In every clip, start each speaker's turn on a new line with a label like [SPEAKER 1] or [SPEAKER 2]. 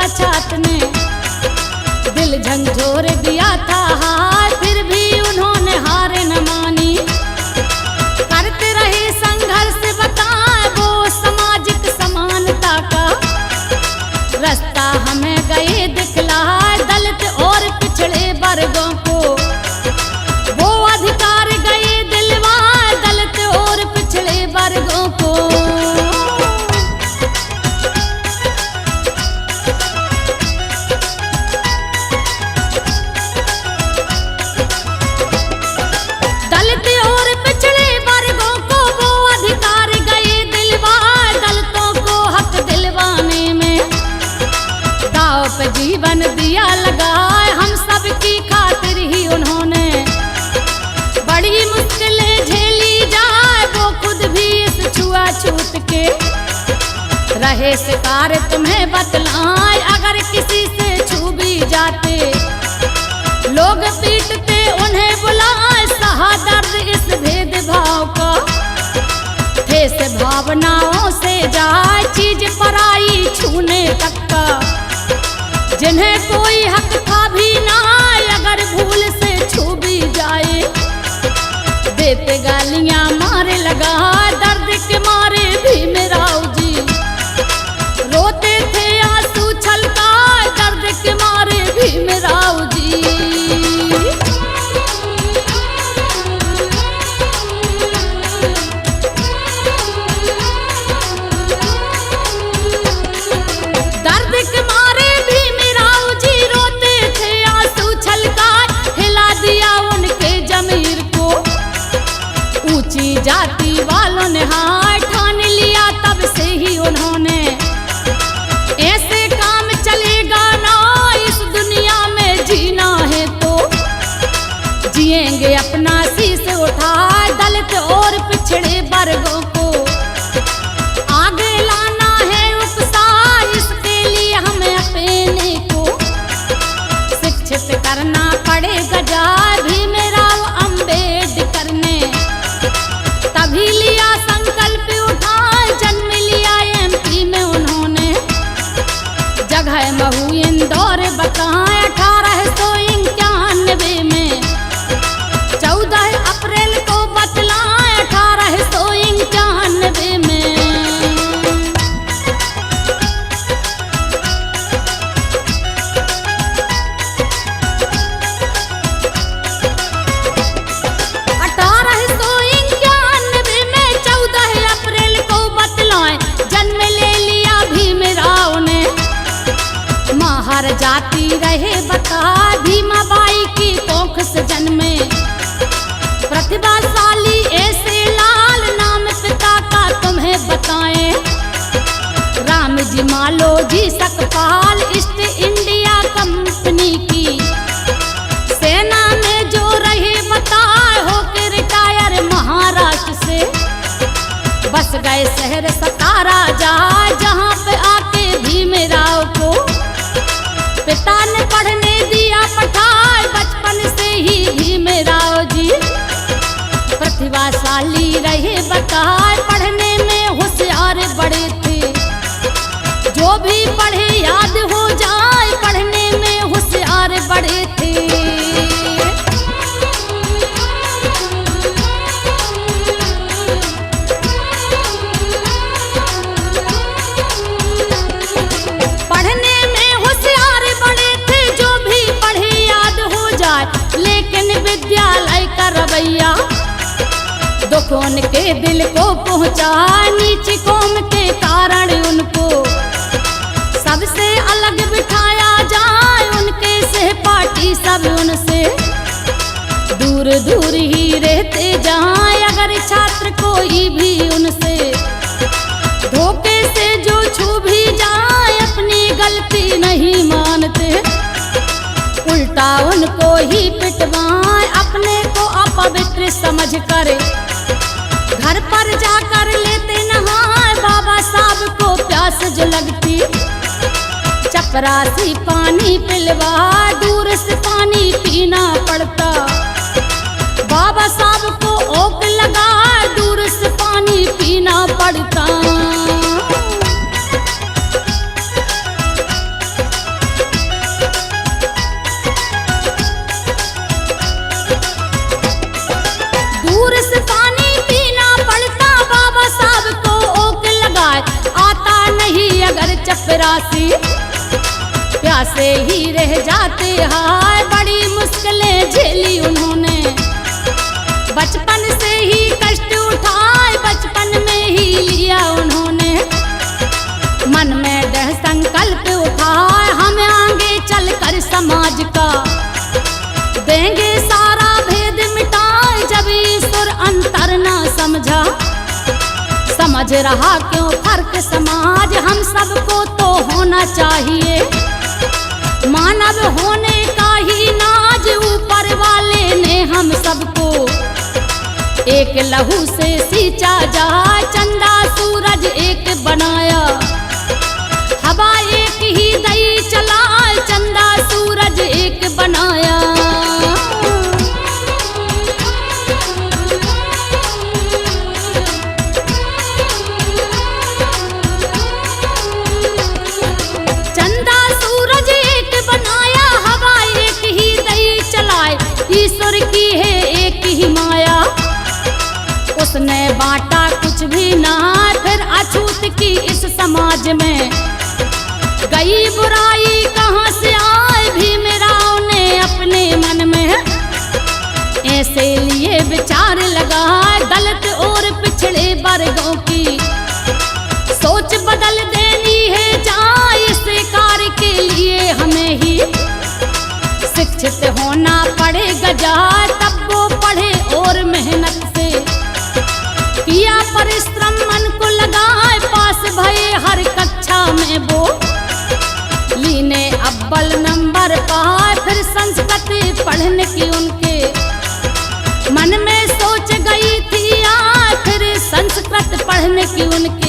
[SPEAKER 1] साक्षात ने दिल झंझोर दिया था हार, फिर भी उन्होंने हार न मानी। करते रहे संघर्ष बताए वो सामाजिक समानता का रास्ता हमें गए दिखलाए, दलित और पिछड़े वर्गों को वो अधिकार गए दिलवाए, दलित और पिछड़े वर्गों को। दलित और पिछड़े वर्गों को वो अधिकार गए दिलवाए, दलितों को हक दिलवाने में दांव पे जीवन दिया लगाए। हम सबकी खातिर ही उन्होंने बड़ी मुश्किलें झेली जाए, वो खुद भी इस छुआछूत के रहे शिकार। तुम्हें बतलाएं अगर किसी से छू भी जाते लोग पीटते उन्हें बुलाए, सहा दर्द इस भेदभाव का ठेस भावनाओं से जाए, चीज पराई छूने तक का जिन्हें कोई हक था भी ना, अगर भूल से छू भी जाए देते गालियां मारे लगा। दर्द के मारे भीम राव जी रोते थे आंसू छलका, दर्द के मारे भीम राव जी। दर्द के मारे भीम राव जी रोते थे आंसू छलका, हिला दिया उनके जमीर को ऊंची जाति वालों ने हार ठान लिया। तब से ही उन्होंने ऐसे काम चलेगा ना, इस दुनिया में जीना है तो जिएंगे अपना शीश उठाए, दलित और पिछड़े वर्गों को आगे लाना है उपसार। इसके लिए हमें अपने को शिक्षित करना पड़ेगा जाए। भीम राव अम्बेडकर ने तभी लिया संकल्प उठाए, जन्म लिया एमपी में उन्होंने जगह महू इंदौर बताए। 1891 में 14 अप्रैल को बतलाए, 1891 में। हर जाति रहे बता भीमाबाई की कोख से जन्मे, प्रतिभाशाली ऐसे लाल नाम पिता का तुम्हें बताएं। राम जी मालो जी सकपाल ईस्ट इंडिया कंपनी की सेना में जो रहे बताए, होकर रिटायर महाराष्ट्र से बस गए शहर सतारा जा, जहाँ पे आके भीम राव को पिता ने पढ़ने दिया पठाए। बचपन से ही भीम राव जी प्रतिभाशाली रहे बताए, पढ़ने में होशियार बड़े थे, जो भी पढ़े याद हो जाए, पढ़ने में होशियार बड़े थे। विद्यालय का रवैया दुखों के दिल को पहुंचा, नीची कौम के कारण उनको सबसे अलग बिठाया जाए। उनके सहपाठी सब उनसे दूर दूर ही रहते जाए, अगर छात्र कोई भी उनसे धोखे से जो छू भी जाए, अपनी गलती नहीं मानते, उल्टा उनको ही पिटवाए। अपने को अपवित्र समझ कर घर पर जाकर लेते नहाए, बाबा साहब को प्यास जो लगती चपरासी पानी पिलवा, दूर से पानी पीना पड़ता। बाबा साहब को ओक लगा, दूर से पानी पीना पड़ता। प्यासे ही रह जाते हैं। बड़ी मुश्किलें झेली उन्होंने, बचपन से ही कष्ट उठाए, बचपन में ही लिया उन्होंने। मन में दृढ़ संकल्प उठाए, हम आगे चलकर समाज का देंगे सारा भेद मिटाए। जब ईश्वर अंतर ना समझा, समझ रहा क्यों फर्क समाज। हम सबको तो होना चाहिए मानव होने का ही नाज। ऊपर वाले ने हम सबको एक लहू से सींचा जाए। चंदा सूरज एक बनाया, हवा एक ही दई चलाए। चंदा सूरज एक बनाया। चंदा सूरज एक बनाया, हवा एक ही दई चलाए। ईश्वर की है एक ही माया, उसने बांटा कुछ भी ना। फिर अछूत की इस समाज में गई बुराई कहाँ से आए। भीमराव ने अपने मन में ऐसे लिए विचार लगाए। दलित और पिछड़े वर्गों की सोच बदल देनी है जहाँ। इस कार्य के लिए हमें ही शिक्षित होना पड़ेगा जहाँ। तब वो पढ़े और मेहनत से किया परिश्रम, मन को लगाए। पास भये हर कक्षा में वो लीने अव्वल नंबर पाए। फिर संस्कृत पढ़ने की उनके मन में सोच गई थी। फिर संस्कृत पढ़ने की उनके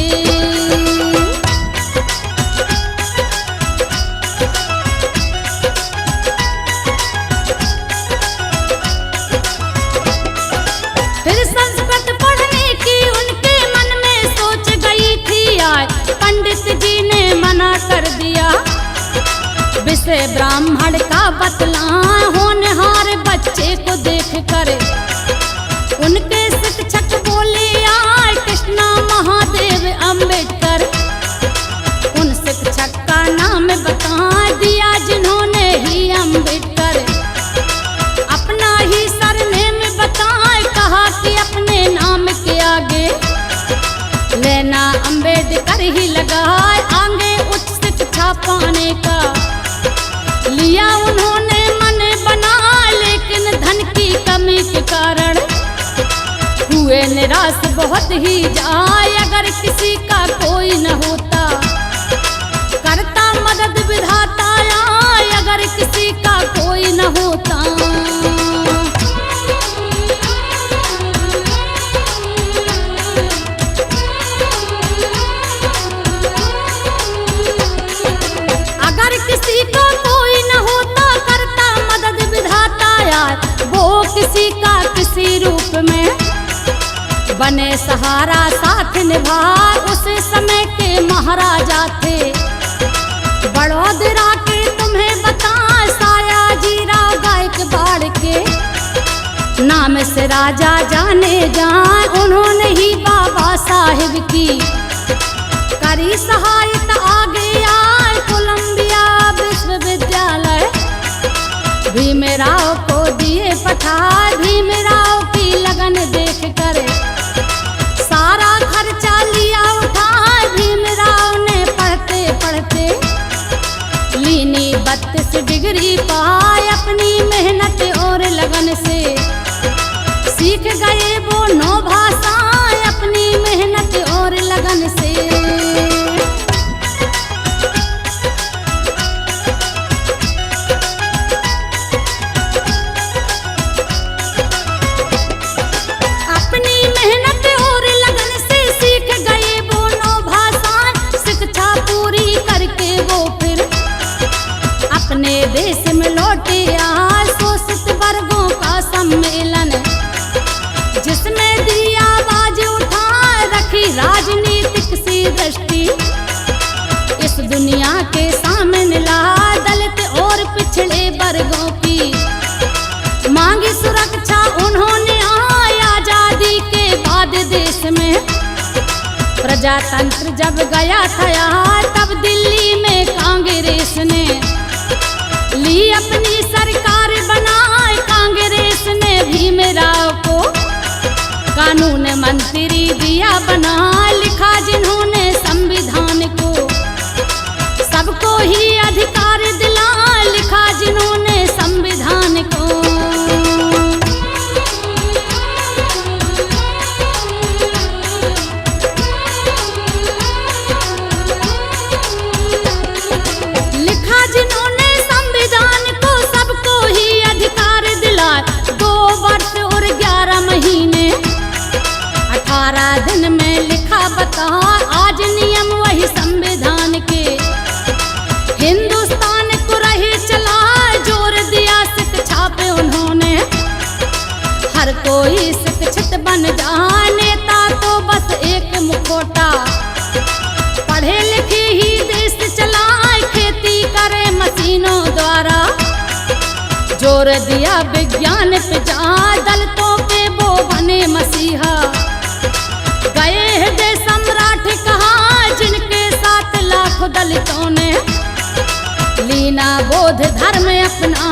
[SPEAKER 1] कर दिया। विषय ब्राह्मण का बतलाए, होनहार बच्चे को देख कर उनके शिक्षक बोले आए कृष्णा महादेव अम्बेडकर। उन शिक्षक का नाम बता दिया जिन्होंने ही अम्बेडकर अपना ही सरनेम बताए। कहा कि अपने नाम के आगे लेना अम्बेडकर ही लगाए। आगे उच्च शिक्षा पाने का लिया उन्होंने मन बना, लेकिन धन की कमी के कारण हुए निराश बहुत ही जाए। अगर किसी का कोई न होता करता मदद विधाता आए। अगर किसी का कोई न होता किसी का कोई न होता करता मदद विधाता यार। वो किसी का किसी रूप में बने सहारा साथ निभा। उस समय के महाराजा थे बड़ौदरा के, तुम्हें बता सयाजीराव गायकवाड़ के नाम से राजा जाने जाए। उन्होंने ही बाबा साहिब की करी सहायता। आगे आए कोलंबिया विश्वविद्यालय, भीमराव को दिए पठा। भीमराव की लगन देख कर सारा खर्चा लिया उठा। भीमराव ने पढ़ते पढ़ते लीनी 32 डिग्री पाए। अपनी मेहनत और लगन से सीख गए वो 9 भाषाएं। अपनी मेहनत और लगन से देश में लौटे आज शोषित वर्गों का सम्मेलन, जिसमें दी आवाज उठा रखी राजनीतिक सी दृष्टि। इस दुनिया के सामने ला दलित और पिछड़े वर्गों की मांगी सुरक्षा। उन्होंने आजादी के बाद देश में प्रजातंत्र जब गया था तब दिल्ली में कांग्रेस ने ली अपनी सरकार बनाए कांग्रेस ने भीमराव को, कानून मंत्री दिया बना, लिखा जिन्होंने संविधान को, सबको ही अधिकार दिला, लिखा जिन्होंने संविधान को। लिखा जिन्होंने संविधान को, सबको ही अधिकार दिला, 2 वर्ष और 11 महीने 18 दिन में लिखा बता, आज नियम वही संविधान के, हिंदुस्तान को रहे चला, जोर दिया शिक्षा पे उन्होंने, हर कोई शिक्षित बन जाए, नेता तो बस एक मुखौटा, पढ़े लिखे ही देश चलाए, खेती करे मशीनों द्वारा, जोर दिया विज्ञान पे जा, दलितों के वो बने मसीहा, गए हृदय सम्राट कहा, जिनके 7 लाख दलितों ने लीना बोध धर्म अपना,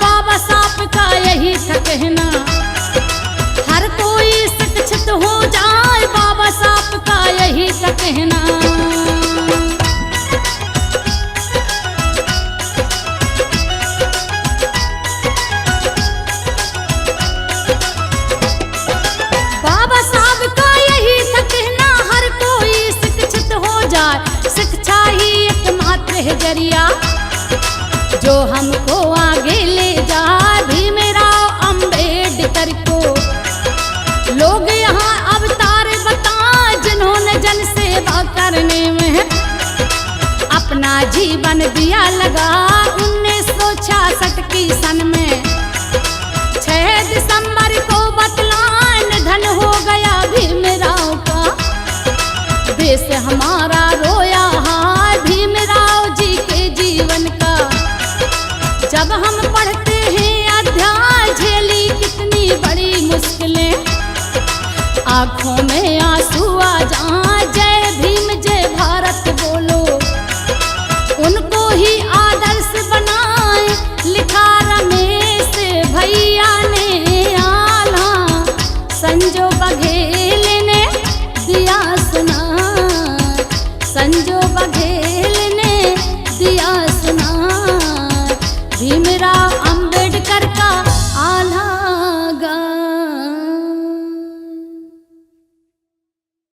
[SPEAKER 1] बाबा साहब का यही था कहना, हर कोई शिक्षित हो जाए, बाबा साहब का यही था कहना। बाबा साहब का यही था कहना, हर कोई शिक्षित हो जाए, शिक्षा ही एकमात्र है जरिया, जो हमको आगे ले जाए, भीमराव अंबेडकर को, लोग यहाँ अवतार बता, जिन्होंने जन सेवा करने में अपना जीवन दिया लगा, 1966 की सन में 6 दिसंबर को बतला, निधन हो गया भीमराव का, देश हमारा रोया है भीमराव जी के जीवन का, जब हम पढ़ते हैं अध्याय, झेली कितनी बड़ी मुश्किलें, आँखों